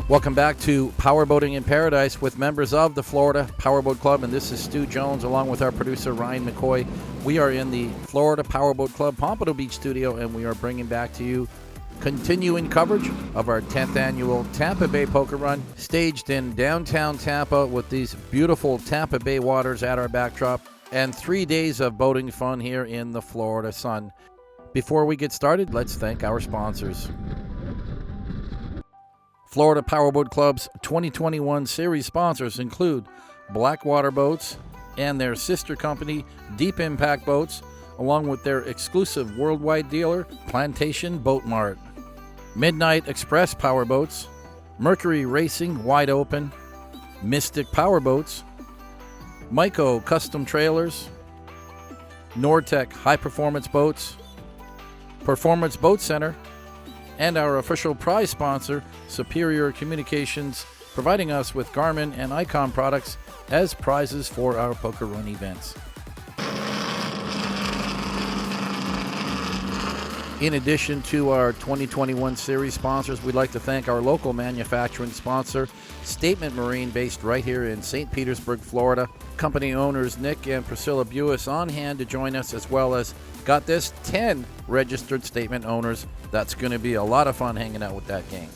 Welcome back to Powerboating in Paradise with members of the Florida Powerboat Club, and this is Stu Jones along with our producer Ryan McCoy. We are in the Florida Powerboat Club Pompano Beach studio, and we are bringing back to you continuing coverage of our 10th annual Tampa Bay Poker Run, staged in downtown Tampa with these beautiful Tampa Bay waters at our backdrop, and 3 days of boating fun here in the Florida sun. Before we get started, let's thank our sponsors. Florida Powerboat Club's 2021 series sponsors include Blackwater Boats and their sister company, Deep Impact Boats, along with their exclusive worldwide dealer, Plantation Boat Mart. Midnight Express Powerboats, Mercury Racing Wide Open, Mystic Powerboats, Myco Custom Trailers, Nortec High Performance Boats, Performance Boat Center, and our official prize sponsor, Superior Communications, providing us with Garmin and Icon products as prizes for our Poker Run events. In addition to our 2021 series sponsors, we'd like to thank our local manufacturing sponsor, Statement Marine, based right here in St. Petersburg, Florida. Company owners Nick and Priscilla Buis on hand to join us, as well as, got this, 10 registered Statement owners. That's going to be a lot of fun hanging out with that gang.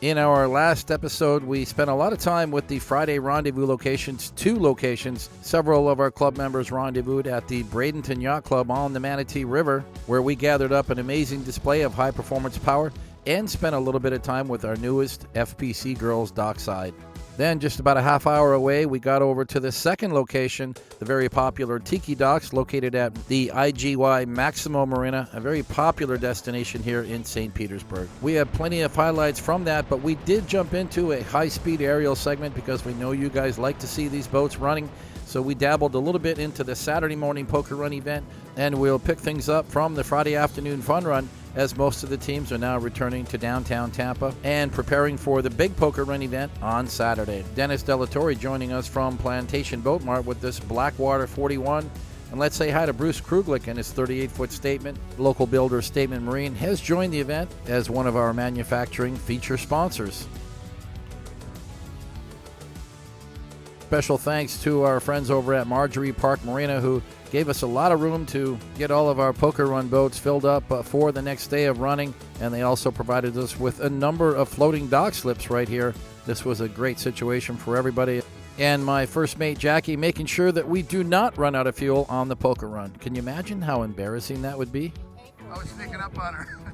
In our last episode, we spent a lot of time with the Friday Rendezvous locations, 2 locations. Several of our club members rendezvoused at the Bradenton Yacht Club on the Manatee River, where we gathered up an amazing display of high-performance power and spent a little bit of time with our newest FPC Girls dockside. Then, just about a half hour away, we got over to the second location, the very popular Tiki Docks, located at the IGY Maximo Marina, a very popular destination here in St. Petersburg. We have plenty of highlights from that, but we did jump into a high-speed aerial segment because we know you guys like to see these boats running. So we dabbled a little bit into the Saturday morning Poker Run event, and we'll pick things up from the Friday afternoon fun run, as most of the teams are now returning to downtown Tampa and preparing for the big Poker Run event on Saturday. Dennis Delatorre joining us from Plantation Boat Mart with this Blackwater 41. And let's say hi to Bruce Kruglich and his 38-foot Statement. Local builder Statement Marine has joined the event as one of our manufacturing feature sponsors. Special thanks to our friends over at Marjorie Park Marina, who gave us a lot of room to get all of our Poker Run boats filled up for the next day of running, and they also provided us with a number of floating dock slips right here. This was a great situation for everybody. And my first mate Jackie making sure that we do not run out of fuel on the Poker Run. Can you imagine how embarrassing that would be? I was sneaking up on her.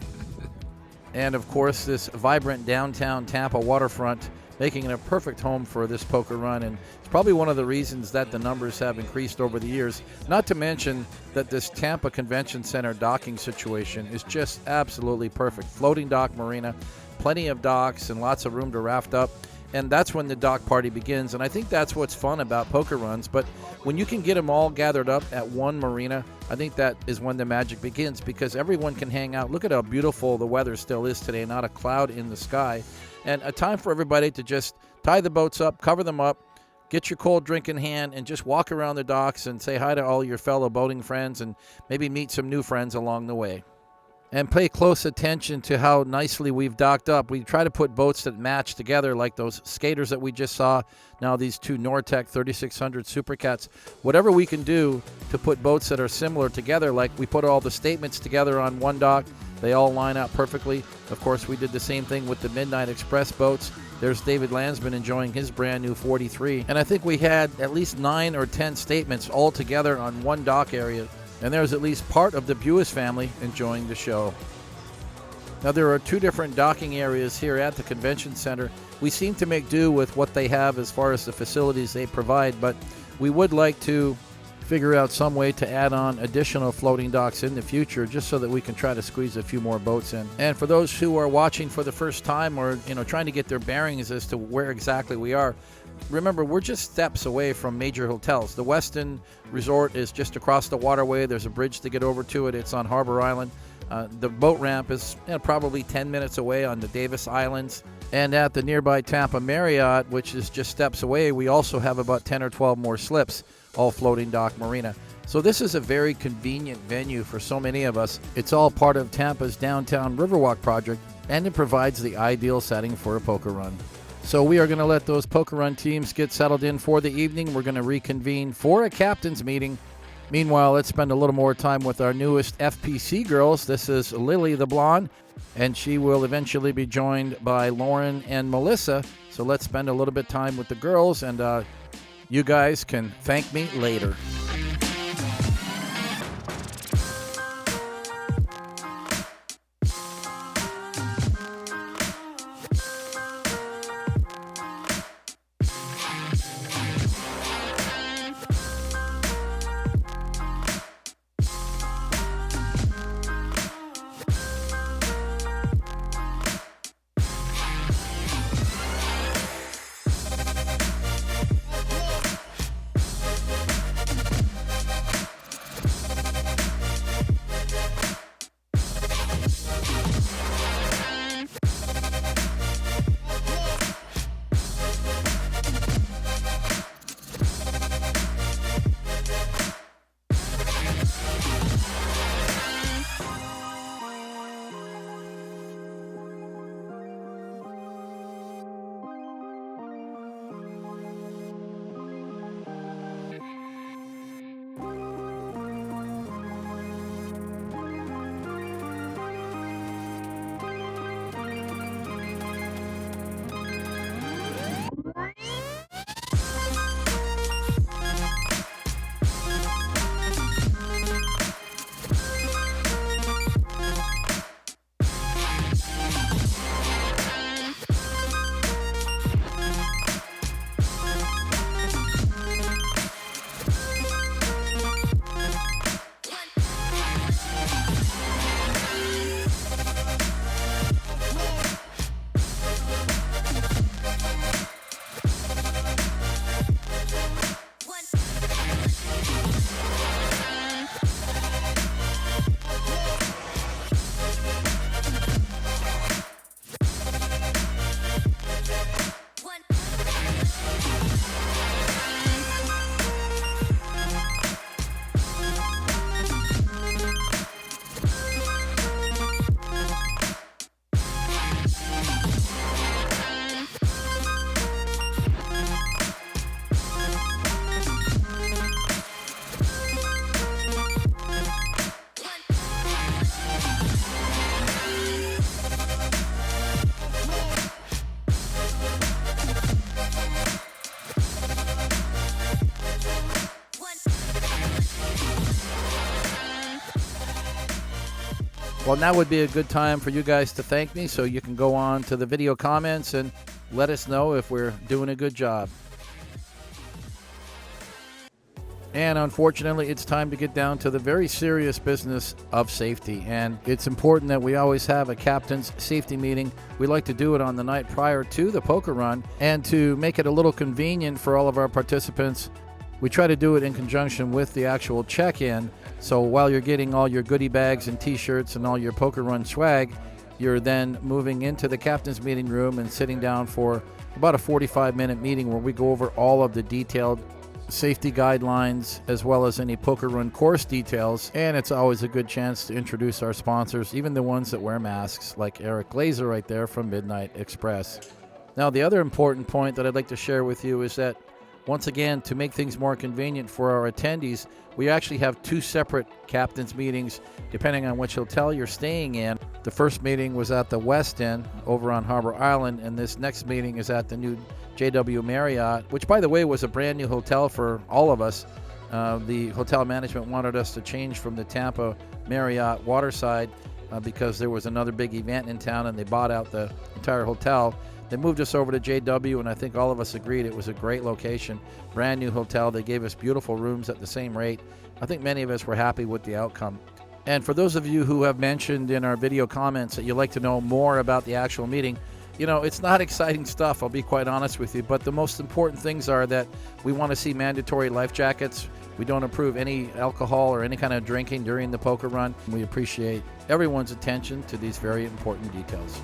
And of course, this vibrant downtown Tampa waterfront, making it a perfect home for this Poker Run, and it's probably one of the reasons that the numbers have increased over the years. Not to mention that this Tampa Convention Center docking situation is just absolutely perfect. Floating dock marina, plenty of docks and lots of room to raft up, and that's when the dock party begins. And I think that's what's fun about Poker Runs, but when you can get them all gathered up at one marina, I think that is when the magic begins, because everyone can hang out. Look at how beautiful the weather still is today, not a cloud in the sky. And a time for everybody to just tie the boats up, cover them up, get your cold drink in hand, and just walk around the docks and say hi to all your fellow boating friends and maybe meet some new friends along the way. And pay close attention to how nicely we've docked up. We try to put boats that match together, like those skaters that we just saw. Now these 2 Nortec 3600 Supercats. Whatever we can do to put boats that are similar together, like we put all the Statements together on one dock, they all line up perfectly. Of course, we did the same thing with the Midnight Express boats. There's David Landsman enjoying his brand new 43. And I think we had at least 9 or 10 Statements all together on one dock area. And there's at least part of the Buis family enjoying the show. Now, there are 2 different docking areas here at the convention center. We seem to make do with what they have as far as the facilities they provide, but we would like to figure out some way to add on additional floating docks in the future, just so that we can try to squeeze a few more boats in. And for those who are watching for the first time, or trying to get their bearings as to where exactly we are, remember, we're just steps away from major hotels. The Westin Resort is just across the waterway. There's a bridge to get over to it. It's on Harbor Island. The boat ramp is probably 10 minutes away on the Davis Islands. And at the nearby Tampa Marriott, which is just steps away, we also have about 10 or 12 more slips, all floating dock marina. So this is a very convenient venue for so many of us. It's all part of Tampa's downtown Riverwalk project, and it provides the ideal setting for a poker run. So we are going to let those poker run teams get settled in for the evening. We're going to reconvene for a captain's meeting. Meanwhile, let's spend a little more time with our newest FPC girls. This is Lily the Blonde, and she will eventually be joined by Lauren and Melissa. So let's spend a little bit of time with the girls, and you guys can thank me later. Well, now would be a good time for you guys to thank me, so you can go on to the video comments and let us know if we're doing a good job. And unfortunately, it's time to get down to the very serious business of safety. And it's important that we always have a captain's safety meeting. We like to do it on the night prior to the poker run. And to make it a little convenient for all of our participants, we try to do it in conjunction with the actual check-in. So while you're getting all your goodie bags and t-shirts and all your poker run swag, you're then moving into the captain's meeting room and sitting down for about a 45-minute meeting where we go over all of the detailed safety guidelines as well as any poker run course details. And it's always a good chance to introduce our sponsors, even the ones that wear masks, like Eric Glazer right there from Midnight Express. Now, the other important point that I'd like to share with you is that, once again, to make things more convenient for our attendees, we actually have two separate captain's meetings depending on which hotel you're staying in. The first meeting was at the West End over on Harbor Island, and this next meeting is at the new JW Marriott, which, by the way, was a brand new hotel for all of us. The hotel management wanted us to change from the Tampa Marriott Waterside because there was another big event in town and they bought out the entire hotel. They moved us over to JW, and I think all of us agreed it was a great location. Brand new hotel. They gave us beautiful rooms at the same rate. I think many of us were happy with the outcome. And for those of you who have mentioned in our video comments that you'd like to know more about the actual meeting, you know, it's not exciting stuff, I'll be quite honest with you, but the most important things are that we want to see mandatory life jackets. We don't approve any alcohol or any kind of drinking during the poker run. We appreciate everyone's attention to these very important details.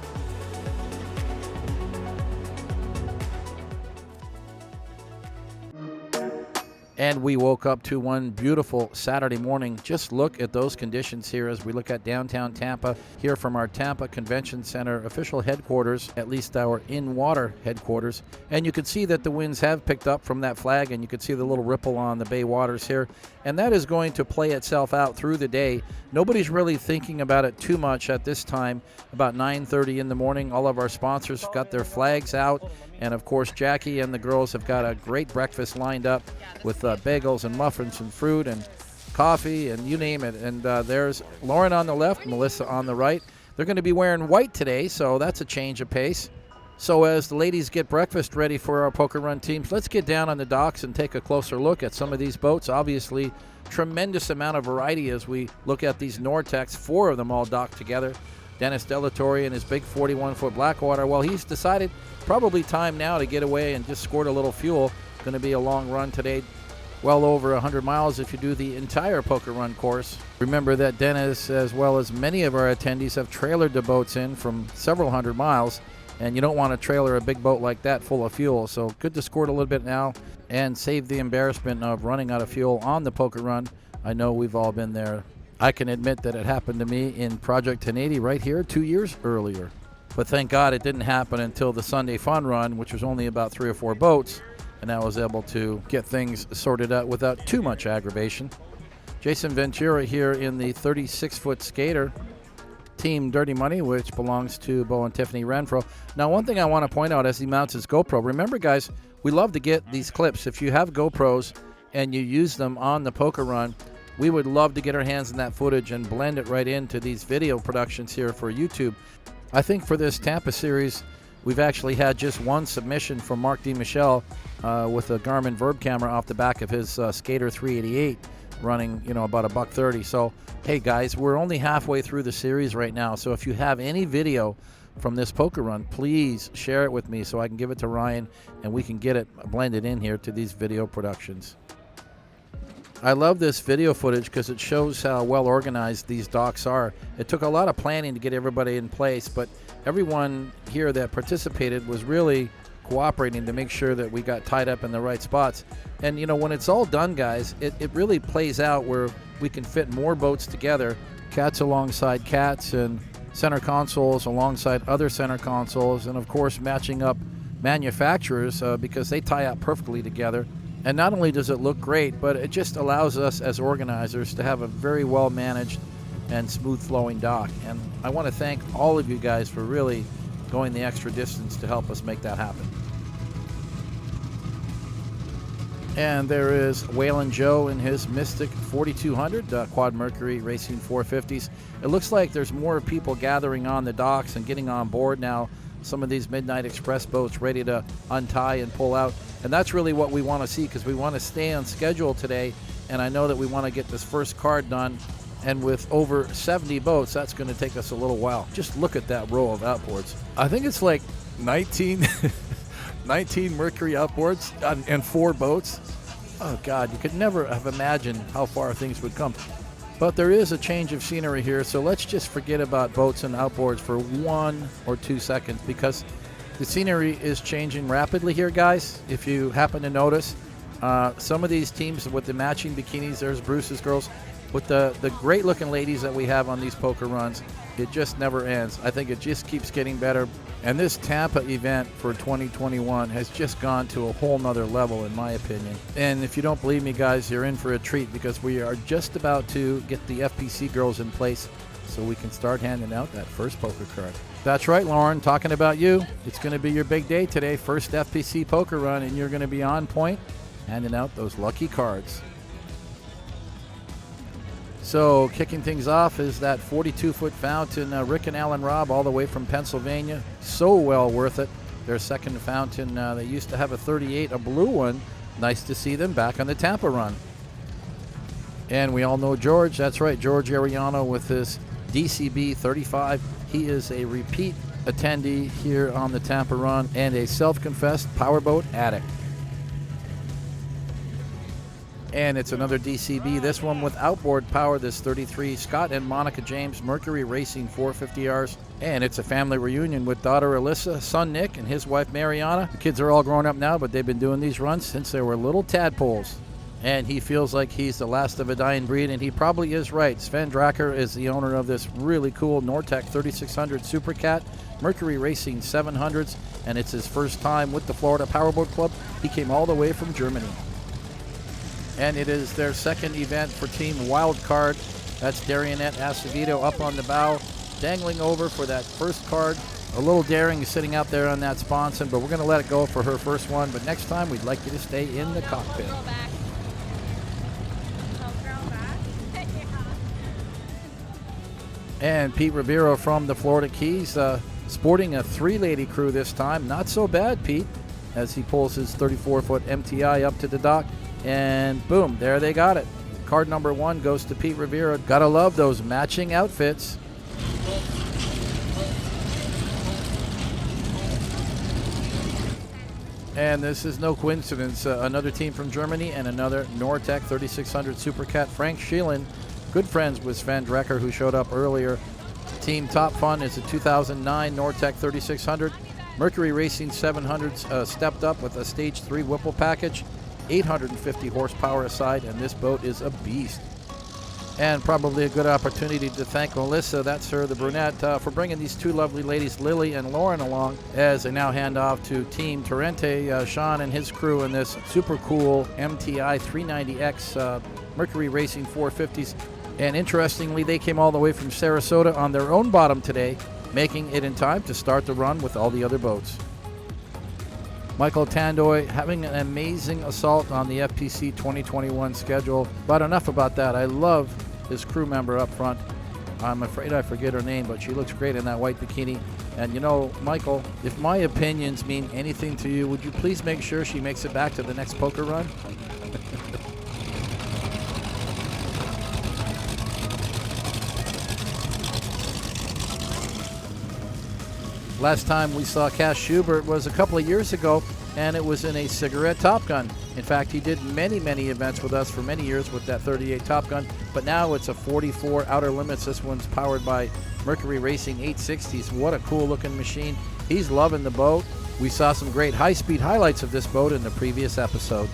And we woke up to one beautiful Saturday morning. Just look at those conditions here as we look at downtown Tampa, here from our Tampa Convention Center official headquarters, at least our in-water headquarters. And you can see that the winds have picked up from that flag, and you can see the little ripple on the bay waters here. And that is going to play itself out through the day. Nobody's really thinking about it too much at this time, about 9:30 in the morning. All of our sponsors have got their flags out. And, of course, Jackie and the girls have got a great breakfast lined up with bagels and muffins and fruit and coffee and you name it. And there's Lauren on the left, Melissa on the right. They're going to be wearing white today, so that's a change of pace. So as the ladies get breakfast ready for our poker run teams, let's get down on the docks and take a closer look at some of these boats. Obviously, tremendous amount of variety as we look at these Nortex, 4 of them all docked together. Dennis Delatorre and his big 41-foot Blackwater. Well, he's decided probably time now to get away and just squirt a little fuel. Going to be a long run today, well over 100 miles if you do the entire poker run course. Remember that Dennis, as well as many of our attendees, have trailered the boats in from several hundred miles, and you don't want to trailer a big boat like that full of fuel. So good to squirt a little bit now and save the embarrassment of running out of fuel on the poker run. I know we've all been there. I can admit that it happened to me in Project 1080 right here 2 years earlier. But thank God it didn't happen until the Sunday Fun Run, which was only about 3 or 4 boats, and I was able to get things sorted out without too much aggravation. Jason Ventura here in the 36-foot skater, Team Dirty Money, which belongs to Bo and Tiffany Renfro. Now, one thing I want to point out as he mounts his GoPro, remember, guys, we love to get these clips. If you have GoPros and you use them on the poker run, we would love to get our hands on that footage and blend it right into these video productions here for YouTube. I think for this Tampa series, we've actually had just one submission from Mark DiMichele with a Garmin Verb camera off the back of his Skater 388 running, about $130. So, hey guys, we're only halfway through the series right now. So if you have any video from this poker run, please share it with me so I can give it to Ryan and we can get it blended in here to these video productions. I love this video footage because it shows how well organized these docks are. It took a lot of planning to get everybody in place, but everyone here that participated was really cooperating to make sure that we got tied up in the right spots. And when it's all done, guys, it really plays out where we can fit more boats together, cats alongside cats and center consoles alongside other center consoles, and of course matching up manufacturers because they tie up perfectly together. And not only does it look great, but it just allows us as organizers to have a very well managed and smooth flowing dock. And I want to thank all of you guys for really going the extra distance to help us make that happen. And there is Waylon Joe in his Mystic 4200 Quad Mercury Racing 450s. It looks like there's more people gathering on the docks and getting on board now. Some of these Midnight Express boats ready to untie and pull out. And that's really what we want to see because we want to stay on schedule today. And I know that we want to get this first card done. And with over 70 boats, that's going to take us a little while. Just look at that row of outboards. I think it's like 19 Mercury outboards and 4 boats. Oh, God, you could never have imagined how far things would come. But there is a change of scenery here, so let's just forget about boats and outboards for 1 or 2 seconds because the scenery is changing rapidly here, guys. If you happen to notice, some of these teams with the matching bikinis, there's Bruce's girls, with the great-looking ladies that we have on these poker runs, it just never ends. I think it just keeps getting better. And this Tampa event for 2021 has just gone to a whole nother level, in my opinion. And if you don't believe me, guys, you're in for a treat because we are just about to get the FPC Girls in place so we can start handing out that first poker card. That's right, Lauren, talking about you. It's going to be your big day today, first FPC poker run, and you're going to be on point handing out those lucky cards. So kicking things off is that 42-foot fountain, Rick and Alan Robb, all the way from Pennsylvania. So well worth it. Their second fountain, they used to have a 38, a blue one. Nice to see them back on the Tampa run. And we all know George. That's right, George Ariano with his DCB 35. He is a repeat attendee here on the Tampa run and a self-confessed powerboat addict. And it's another DCB, this one with outboard power, this 33 Scott and Monica James Mercury Racing 450Rs. And it's a family reunion with daughter Alyssa, son Nick, and his wife Mariana. The kids are all grown up now, but they've been doing these runs since they were little tadpoles. And he feels like he's the last of a dying breed, and he probably is right. Sven Dracker is the owner of this really cool Nortec 3600 Super Cat, Mercury Racing 700s, and it's his first time with the Florida Powerboat Club. He came all the way from Germany. And it is their second event for Team Wildcard. That's Darionette Acevedo up on the bow, dangling over for that first card. A little daring sitting out there on that sponson, but we're going to let it go for her first one. But next time, we'd like you to stay in the cockpit. And Pete Rivero from the Florida Keys, sporting a three-lady crew this time. Not so bad, Pete, as he pulls his 34-foot MTI up to the dock. And boom, there they got it. Card number one goes to Pete Rivera. Gotta love those matching outfits. And this is no coincidence. Another team from Germany and another Nortec 3600 Super Cat. Frank Scheelen, good friends with Sven Drecker, who showed up earlier. Team Top Fun is a 2009 Nortec 3600. Mercury Racing 700s stepped up with a Stage 3 Whipple package, 850 horsepower aside, and this boat is a beast. And probably a good opportunity to thank Melissa, that's her, the brunette, for bringing these two lovely ladies, Lily and Lauren, along as they now hand off to Team Torrente, Sean and his crew in this super cool MTI 390X Mercury Racing 450s. And interestingly, they came all the way from Sarasota on their own bottom today, making it in time to start the run with all the other boats. Michael Tandoy having an amazing assault on the FPC 2021 schedule. But enough about that. I love this crew member up front. I'm afraid I forget her name, but she looks great in that white bikini. And you know, Michael, if my opinions mean anything to you, would you please make sure she makes it back to the next poker run? Last time we saw Cash Shubert was a couple of years ago, and it was in a cigarette Top Gun. In fact, he did many events with us for many years with that 38 Top Gun, but now it's a 44 Outer Limits. This one's powered by Mercury Racing 860s. What a cool looking machine. He's loving the boat. We saw some great high-speed highlights of this boat in the previous episode.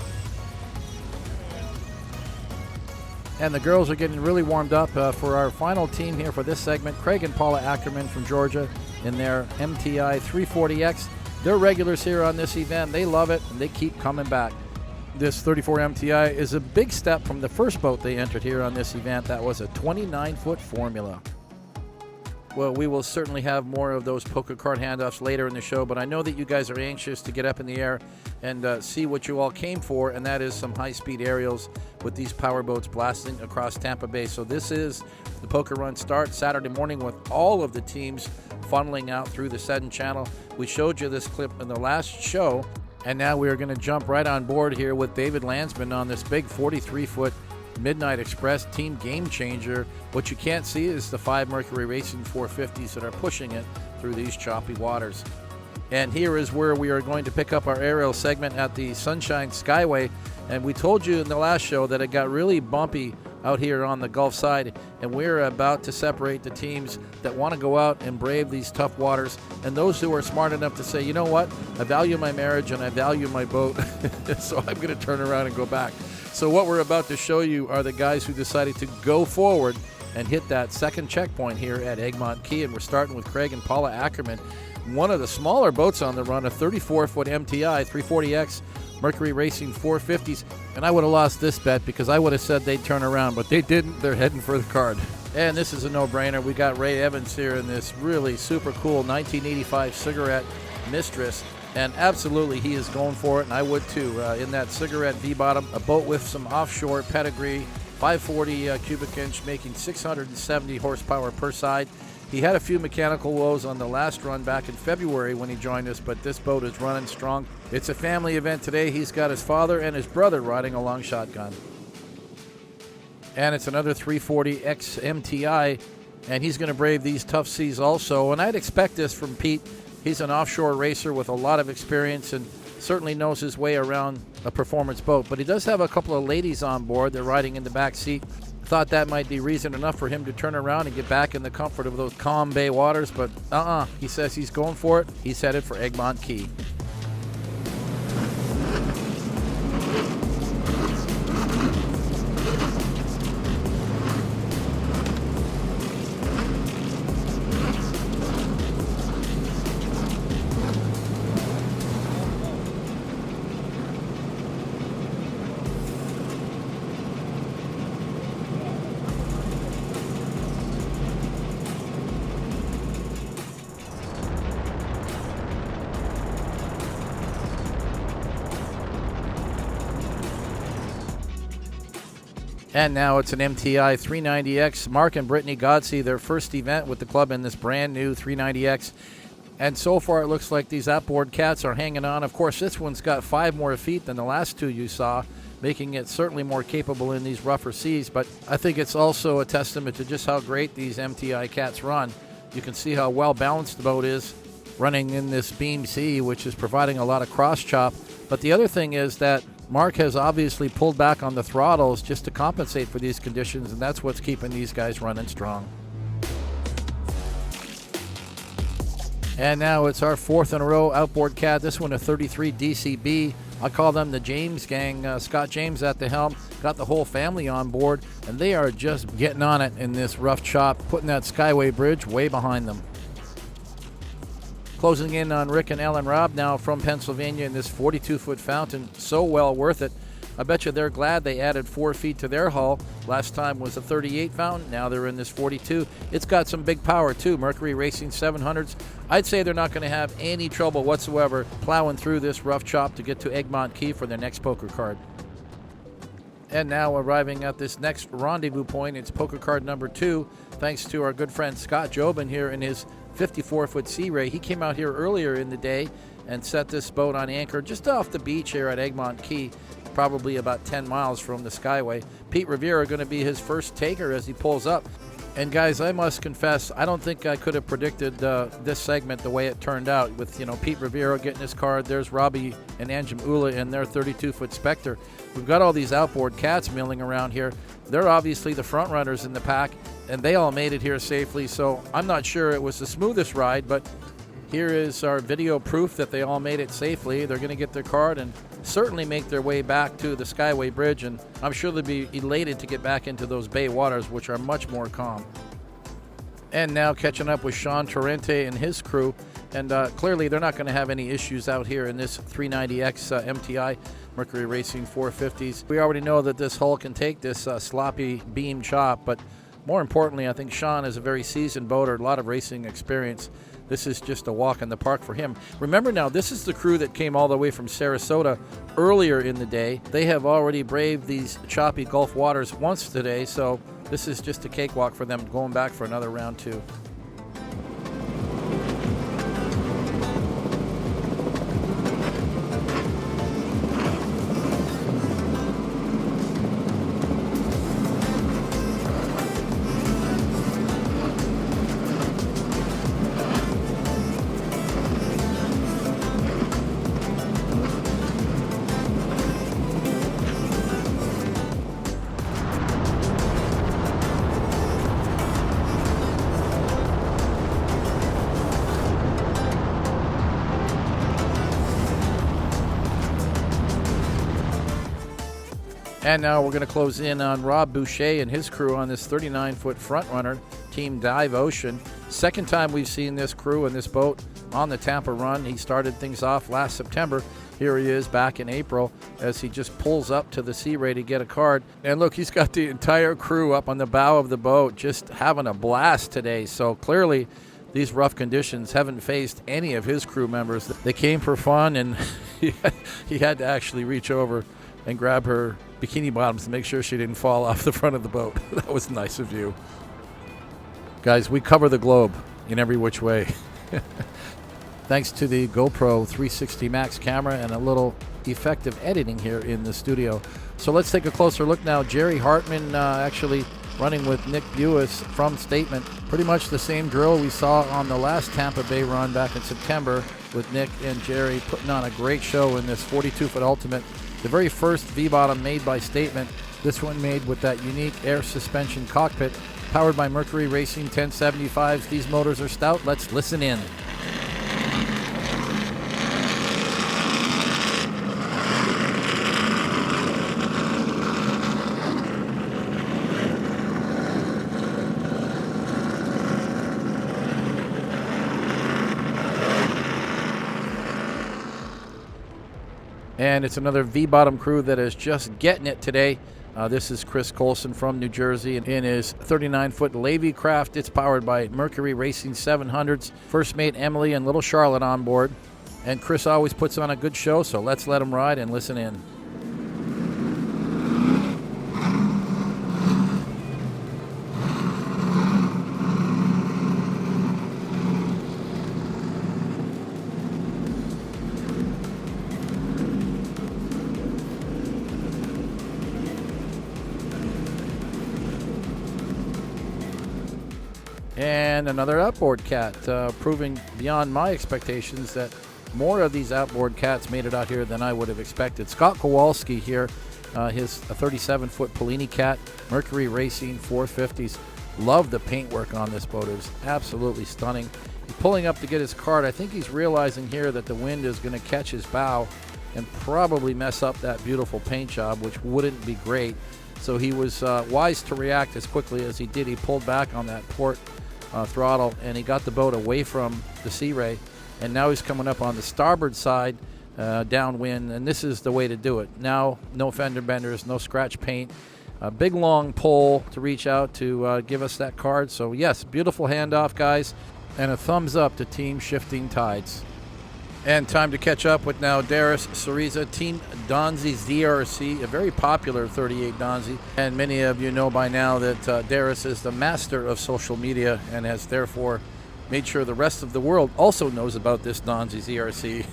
And the girls are getting really warmed up for our final team here for this segment. Craig and Paula Ackerman from Georgia in their MTI 340X. They're regulars here on this event. They love it, and they keep coming back. This 34 MTI is a big step from the first boat they entered here on this event. That was a 29-foot Formula. Well, we will certainly have more of those poker card handoffs later in the show, but I know that you guys are anxious to get up in the air and see what you all came for, and that is some high-speed aerials with these power boats blasting across Tampa Bay. So this is the poker run start Saturday morning with all of the teams funneling out through the Seddon Channel. We showed you this clip in the last show, and now we are going to jump right on board here with David Landsman on this big 43-foot Midnight Express Team Game Changer. What you can't see is the 5 Mercury Racing 450s that are pushing it through these choppy waters. And here is where we are going to pick up our aerial segment at the Sunshine Skyway. And we told you in the last show that it got really bumpy out here on the Gulf side, and we're about to separate the teams that want to go out and brave these tough waters and those who are smart enough to say, you know what, I value my marriage and I value my boat, so I'm going to turn around and go back. So what we're about to show you are the guys who decided to go forward and hit that second checkpoint here at Egmont Key, and we're starting with Craig and Paula Ackerman. One of the smaller boats on the run, a 34-foot MTI 340X Mercury Racing 450s, and I would have lost this bet because I would have said they'd turn around, but they didn't. They're heading for the card. And this is a no-brainer. We got Ray Evans here in this really super cool 1985 Cigarette Mistress, and absolutely he is going for it, and I would too. In that Cigarette V-bottom, a boat with some offshore pedigree, 540 cubic inch, making 670 horsepower per side. He had a few mechanical woes on the last run back in February when he joined us, but this boat is running strong. It's a family event today. He's got his father and his brother riding along shotgun. And it's another 340X MTI, and he's going to brave these tough seas also. And I'd expect this from Pete. He's an offshore racer with a lot of experience and certainly knows his way around a performance boat. But he does have a couple of ladies on board. They're riding in the back seat. Thought that might be reason enough for him to turn around and get back in the comfort of those calm bay waters, but he says he's going for it. He's headed for Egmont Key. And now it's an MTI 390X. Mark and Brittany Godsey, their first event with the club in this brand new 390X. And so far it looks like these outboard cats are hanging on. Of course, this one's got 5 more feet than the last two you saw, making it certainly more capable in these rougher seas. But I think it's also a testament to just how great these MTI cats run. You can see how well balanced the boat is running in this beam sea, which is providing a lot of cross chop. But the other thing is that Mark has obviously pulled back on the throttles just to compensate for these conditions, and that's what's keeping these guys running strong. And now it's our 4th in a row outboard cat. This one a 33 DCB. I call them the James gang. Scott James at the helm, got the whole family on board, and they are just getting on it in this rough chop, putting that Skyway Bridge way behind them. Closing in on Rick and Ellen Robb now from Pennsylvania in this 42-foot fountain. So well worth it. I bet you they're glad they added 4 feet to their hull. Last time was a 38 fountain. Now they're in this 42. It's got some big power too. Mercury Racing 700s. I'd say they're not going to have any trouble whatsoever plowing through this rough chop to get to Egmont Key for their next poker card. And now arriving at this next rendezvous point, it's poker card number 2, thanks to our good friend Scott Jobin here in his 54-foot Sea Ray. He came out here earlier in the day and set this boat on anchor just off the beach here at Egmont Key, probably about 10 miles from the Skyway. Pete Rivera going to be his first taker as he pulls up. And guys, I must confess, I don't think I could have predicted this segment the way it turned out with, Pete Rivera getting his card. There's Robbie and Anjem Ula in their 32-foot Spectre. We've got all these outboard cats milling around here. They're obviously the front runners in the pack, and they all made it here safely. So I'm not sure it was the smoothest ride, but here is our video proof that they all made it safely. They're going to get their card and certainly make their way back to the Skyway Bridge, and I'm sure they'll be elated to get back into those bay waters, which are much more calm. And now catching up with Sean Torrente and his crew, and clearly they're not going to have any issues out here in this 390X MTI Mercury Racing 450s. We already know that this hull can take this sloppy beam chop, but more importantly, I think Sean is a very seasoned boater, a lot of racing experience. This is just a walk in the park for him. Remember now, this is the crew that came all the way from Sarasota earlier in the day. They have already braved these choppy Gulf waters once today, so this is just a cakewalk for them going back for another round 2. And now we're going to close in on Rob Boucher and his crew on this 39-foot front runner, Team Dive Ocean. Second time we've seen this crew and this boat on the Tampa run. He started things off last September. Here he is back in April as he just pulls up to the Sea Ray to get a card. And look, he's got the entire crew up on the bow of the boat just having a blast today. So clearly these rough conditions haven't faced any of his crew members. They came for fun, and he had to actually reach over and grab her bikini bottoms to make sure she didn't fall off the front of the boat. That was nice of you. Guys, we cover the globe in every which way. Thanks to the GoPro 360 Max camera and a little effective editing here in the studio. So let's take a closer look now. Jerry Hartman actually running with Nick Buis from Statement. Pretty much the same drill we saw on the last Tampa Bay run back in September with Nick and Jerry putting on a great show in this 42-foot Ultimate. The very first V-bottom made by Statement. This one made with that unique air suspension cockpit, powered by Mercury Racing 1075s. These motors are stout. Let's listen in. And it's another V-bottom crew that is just getting it today. This is Chris Colson from New Jersey in his 39-foot Levy craft. It's powered by Mercury Racing 700s. First mate Emily and little Charlotte on board. And Chris always puts on a good show, so let's let him ride and listen in. And another outboard cat, proving beyond my expectations that more of these outboard cats made it out here than I would have expected. Scott Kowalski here, his 37-foot Polini cat, Mercury Racing 450s. Love the paintwork on this boat. It was absolutely stunning. He's pulling up to get his card. I think he's realizing here that the wind is going to catch his bow and probably mess up that beautiful paint job, which wouldn't be great. So he was wise to react as quickly as he did. He pulled back on that port throttle, and he got the boat away from the Sea Ray. And now he's coming up on the starboard side, downwind, and this is the way to do it. Now, no fender benders, no scratch paint, a big long pole to reach out to give us that card. So yes, beautiful handoff, guys, and a thumbs up to Team Shifting Tides. And time to catch up with now Darius Cereza, Team Donzi ZRC, a very popular 38 Donzi. And many of you know by now that Darius is the master of social media and has therefore made sure the rest of the world also knows about this Donzi ZRC.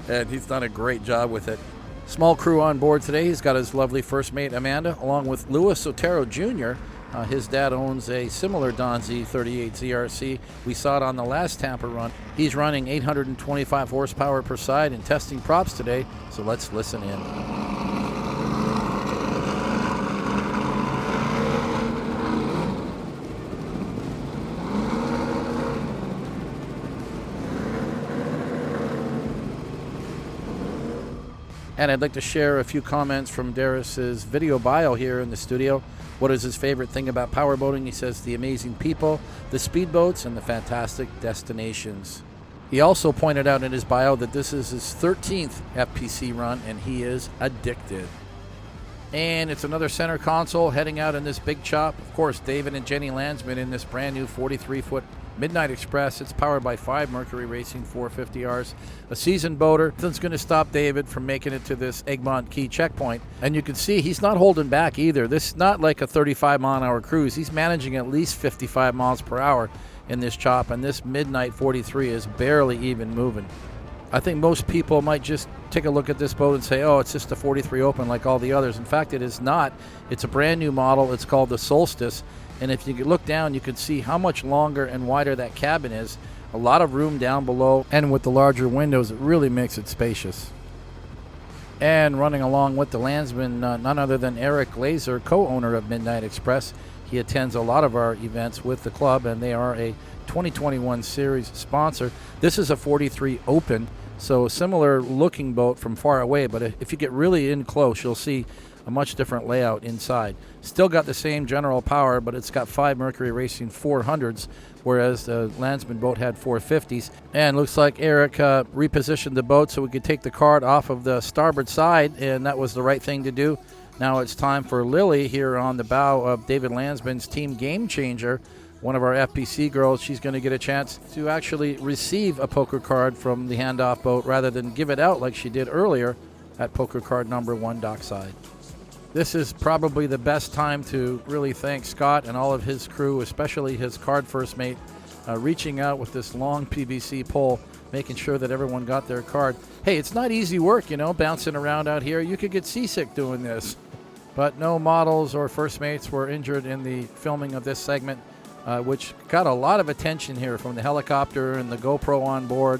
And he's done a great job with it. Small crew on board today. He's got his lovely first mate Amanda, along with Louis Sotero Jr. His dad owns a similar Donzi 38 ZRC. We saw it on the last Tampa run. He's running 825 horsepower per side and testing props today, so let's listen in. And I'd like to share a few comments from Darius's video bio here in the studio. What is his favorite thing about powerboating? He says the amazing people, the speedboats, and the fantastic destinations. He also pointed out in his bio that this is his 13th FPC run, and he is addicted. And it's another center console heading out in this big chop. Of course, David and Jenny Landsman in this brand new 43-foot Midnight Express. It's powered by 5 Mercury Racing 450Rs. A seasoned boater. Nothing's going to stop David from making it to this Egmont Key checkpoint. And you can see he's not holding back either. This is not like a 35-mile-an-hour cruise. He's managing at least 55 miles per hour in this chop, and this Midnight 43 is barely even moving. I think most people might just take a look at this boat and say, oh, it's just a 43 Open like all the others. In fact, it is not. It's a brand new model. It's called the Solstice. And if you look down, you can see how much longer and wider that cabin is. A lot of room down below. And with the larger windows, it really makes it spacious. And running along with the Landsman, none other than Eric Glazer, co-owner of Midnight Express. He attends a lot of our events with the club, and they are a 2021 series sponsor. This is a 43 Open, so a similar looking boat from far away, but if you get really in close, you'll see a much different layout inside. Still got the same general power, but it's got 5 Mercury Racing 400s, whereas the Landsman boat had 450s. And looks like Eric repositioned the boat so we could take the card off of the starboard side, and that was the right thing to do. Now it's time for Lily here on the bow of David Landsman's Team Game Changer, one of our FPC girls. She's going to get a chance to actually receive a poker card from the handoff boat rather than give it out like she did earlier at poker card number 1 dockside. This is probably the best time to really thank Scott and all of his crew, especially his card first mate, reaching out with this long PVC pole, making sure that everyone got their card. Hey, it's not easy work, bouncing around out here. You could get seasick doing this. But no models or first mates were injured in the filming of this segment, which got a lot of attention here from the helicopter and the GoPro on board.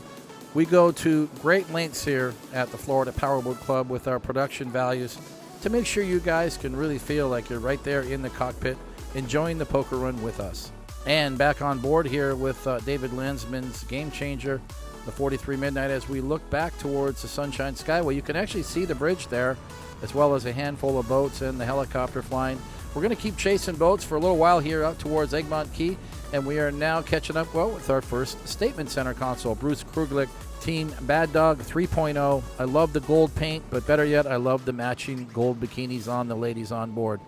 We go to great lengths here at the Florida Powerboat Club with our production values to make sure you guys can really feel like you're right there in the cockpit enjoying the poker run with us. And back on board here with David Landsman's Game Changer, the 43 Midnight, as we look back towards the Sunshine Skyway. You can actually see the bridge there, as well as a handful of boats and the helicopter flying. We're going to keep chasing boats for a little while here out towards Egmont Key, and we are now catching up with our first statement center console, Bruce Kruglich, Team Bad Dog 3.0. I love the gold paint, but better yet, I love the matching gold bikinis on the ladies on board.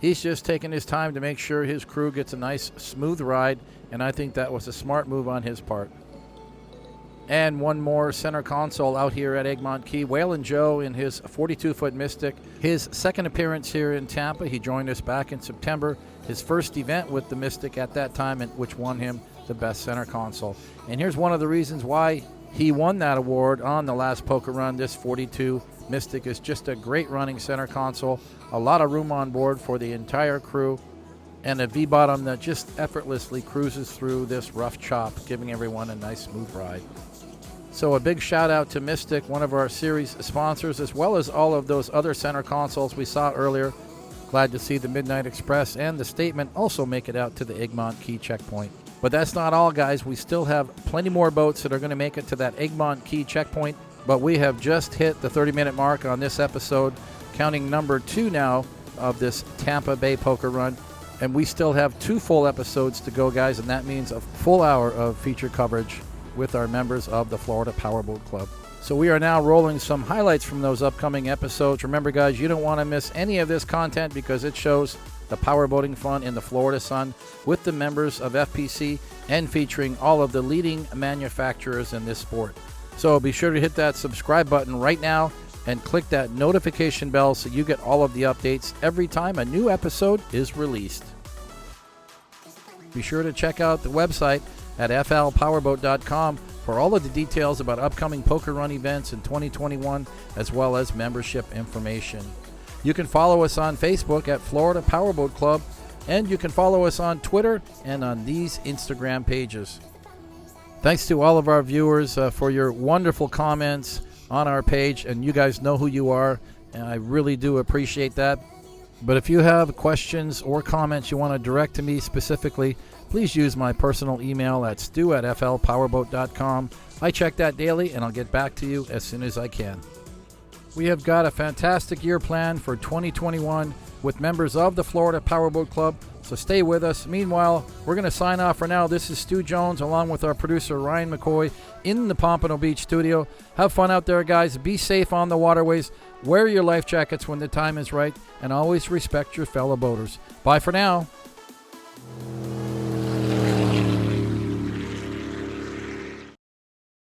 He's just taking his time to make sure his crew gets a nice, smooth ride, and I think that was a smart move on his part. And one more center console out here at Egmont Key. Waylon Joe in his 42-foot Mystic. His second appearance here in Tampa. He joined us back in September. His first event with the Mystic at that time, which won him the best center console. And here's one of the reasons why he won that award on the last poker run. This 42 Mystic is just a great running center console. A lot of room on board for the entire crew. and a V-bottom that just effortlessly cruises through this rough chop, giving everyone a nice smooth ride. So a big shout out to Mystic, one of our series sponsors, as well as all of those other center consoles we saw earlier. Glad to see the Midnight Express and the Statement also make it out to the Egmont Key checkpoint. But that's not all, guys. We still have plenty more boats that are going to make it to that Egmont Key checkpoint. But we have just hit the 30-minute mark on this episode, counting number 2 now of this Tampa Bay poker run. And we still have 2 full episodes to go, guys, and that means a full hour of feature coverage with our members of the Florida Powerboat Club. So we are now rolling some highlights from those upcoming episodes. Remember, guys, you don't want to miss any of this content because it shows the powerboating fun in the Florida sun with the members of FPC and featuring all of the leading manufacturers in this sport. So be sure to hit that subscribe button right now and click that notification bell so you get all of the updates every time a new episode is released. Be sure to check out the website at flpowerboat.com for all of the details about upcoming poker run events in 2021, as well as membership information. You can follow us on Facebook at Florida Powerboat Club, and you can follow us on Twitter and on these Instagram pages. Thanks to all of our viewers for your wonderful comments on our page, and you guys know who you are, and I really do appreciate that. But if you have questions or comments you want to direct to me specifically, please use my personal email at stu@flpowerboat.com. I check that daily, and I'll get back to you as soon as I can. We have got a fantastic year planned for 2021 with members of the Florida Powerboat Club, so stay with us. Meanwhile, we're going to sign off for now. This is Stu Jones along with our producer Ryan McCoy in the Pompano Beach studio. Have fun out there, guys. Be safe on the waterways. Wear your life jackets when the time is right, and always respect your fellow boaters. Bye for now.